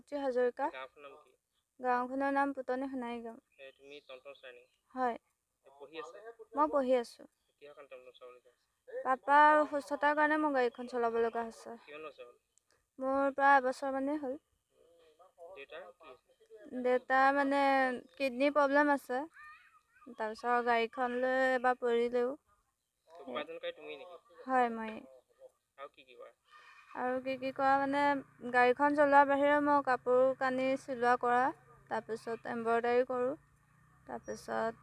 সাৱত্ৰী হাজৰিকা। গাঁওখনৰ নাম কি? গাঁওখনৰ নাম পুতনি সোণাৰী গাঁও। তুমি টমটম চলাই নেকি? হয়। পঢ়ি আছা? মই পঢ়ি আছোঁ। কিহৰ কাৰণে টমটম চলাব? পাপাৰ অসুস্থতাৰ কাৰণে মই গাড়ীখন চলাব লগা হৈছে। কিমান বছৰ হ'ল? মোৰ প্ৰায় এবছৰ মানেই হ'ল। দেউতাৰ মানে কিডনী প্ৰব্লেম আছে। তাৰপিছত গাড়ীখন লৈ এবাৰ পৰিলেও। উপাৰ্জনকাৰী তুমি নেকি? হয়, মই। আৰু কি কি কৰা? আৰু কি কৰা মানে গাড়ীখন চলোৱাৰ বাহিৰে মই কাপোৰ কানি চিলোৱা কৰা, তাৰপিছত এম্ব্ৰইডাৰী কৰোঁ, তাৰপিছত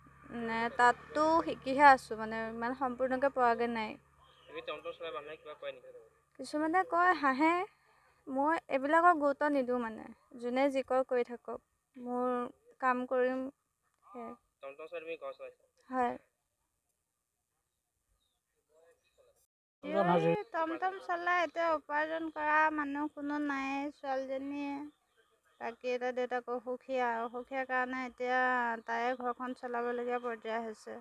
তাততো শিকিহে আছোঁ, মানে ইমান সম্পূৰ্ণকৈ পৰাগৈ নাই। তুমি টমটম চলাই মানুহে কিবা কয় নেকি? কিছুমানে কয়, হাঁহে। মই এইবিলাকক গুৰুত্ব নিদিওঁ, মানে যোনে যি কয় কৰি থাকক, মোৰ কাম কৰিম। টমটম চলাই তুমি ঘৰ চলাইছা? হয়। টমটম চলাই এতিয়া উপাৰ্জন কৰা মানুহ কোনো নাই। ছোৱালীজনীয়ে বাকী এটা দেউতাক অসুখীয়াৰ কাৰণে এতিয়া তাইয়ে ঘৰখন চলাবলগীয়া পৰ্যায় হৈছে।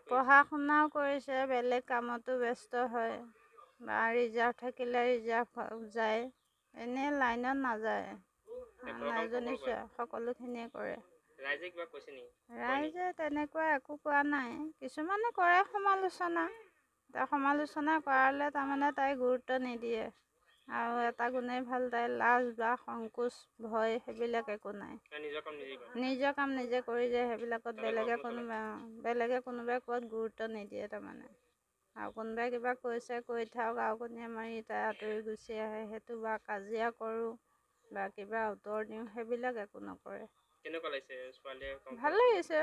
পঢ়া শুনাও কৰিছে, বেলেগ কামতো ব্যস্ত হয়, বা ৰিজাৰ্ভ থাকিলে ৰিজাৰ্ভ যায়, এনেই লাইনত নাযায়। সকলোখিনিয়ে কৰে। ৰাইজে কিবা কৈছে নেকি? ৰাইজে তেনেকুৱা একো কোৱা নাই। কিছুমানে কৰে সমালোচনা। সমালোচনা কৰালে তাৰমানে তাই গুৰুত্ব নিদিয়ে। আৰু এটা গুণেই ভাল, তাইৰ লাজ বা সংকোচ ভয় সেইবিলাক একো নাই। নিজৰ কাম নিজে কৰি যায়, সেইবিলাকত বেলেগে কোনোবাই কোৱাত গুৰুত্ব নিদিয়ে তাৰমানে। আৰু কোনোবাই কিবা কৈছে কৈ থাকক, আৰু কোনে মাৰি তাই আঁতৰি গুচি আহে, সেইটো বা কাজিয়া কৰোঁ বা কিবা উত্তৰ দিওঁ, সেইবিলাক একো নকৰে। কেনেকুৱা লাগিছে ছোৱালীয়ে? ভাল লাগিছে,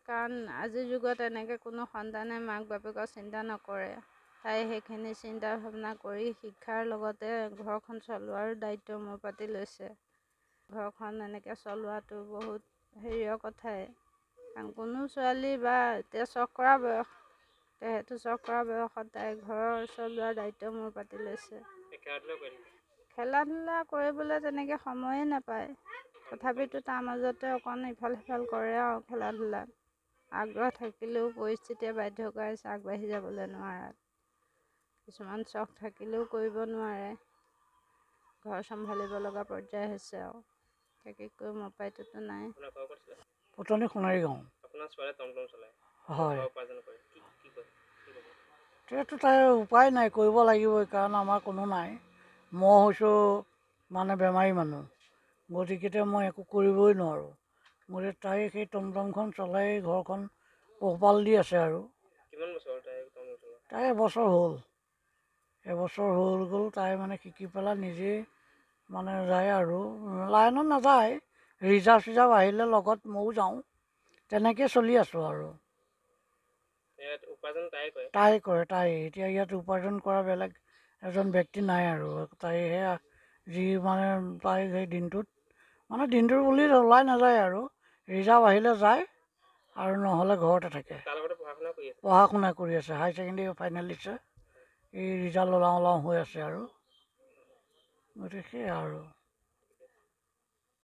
কাৰণ আজিৰ যুগত এনেকৈ কোনো সন্তানে মাক বাপেকৰ চিন্তা নকৰে। তাই সেইখিনি চিন্তা ভাৱনা কৰি শিক্ষাৰ লগতে ঘৰখন চলোৱাৰ দায়িত্ব মোৰ পাতি লৈছে। ঘৰখন এনেকৈ চলোৱাটো বহুত হেৰিয়ৰ কথাই, কাৰণ কোনো ছোৱালী বা এতিয়া চখ কৰা বয়স, সেইটো চখ কৰা বয়সত তাই ঘৰৰ চলোৱাৰ দায়িত্ব মোৰ পাতি লৈছে। খেলা ধূলা কৰিবলৈ তেনেকৈ সময়ে নাপায়, তথাপিতো তাৰ মাজতে অকণ ইফাল সিফাল কৰে আৰু খেলা ধূলাত। আগ্ৰহ থাকিলেও পৰিস্থিতিয়ে বাধ্য কৰাইছে আগবাঢ়ি যাবলৈ নোৱাৰাত। কিছুমান চখ থাকিলেও কৰিব নোৱাৰে, ঘৰ চম্ভালিব লগা পৰ্যায় হৈছে আৰু। কৰি মোৰ উপায়টোতো নাই। পুতনি সোণাৰী গাঁও। হয়। এতিয়াতো তাইৰ উপায় নাই, কৰিব লাগিবই, কাৰণ আমাৰ কোনো নাই। মই হৈছোঁ মানে বেমাৰী মানুহ, গতিকে মই একো কৰিবই নোৱাৰোঁ। গতিকে তাই সেই টমটমখন চলাই ঘৰখন পোহপাল দি আছে আৰু। তাই এবছৰ হ'ল। এবছৰ হৈ গ'ল। তাই মানে শিকি পেলাই নিজেই মানে যায় আৰু, লাইনত নাযায়, ৰিজাৰ্ভ চিজাৰ্ভ আহিলে লগত ময়ো যাওঁ, তেনেকৈ চলি আছোঁ আৰু। তাই কৰে। তাই এতিয়া ইয়াত উপাৰ্জন কৰা বেলেগ এজন ব্যক্তি নাই আৰু। তাইহে যি মানে তাই সেই দিনটোত বুলি ওলাই নাযায় আৰু, ৰিজাৰ্ভ আহিলে যায় আৰু নহ'লে ঘৰতে থাকে। পঢ়া শুনা কৰি আছে, হাই ছেকেণ্ডেৰী ফাইনেল দিছে, এই ৰিজাল্ট ওলাওঁ হৈ আছে আৰু। গতিকে সেয়া আৰু।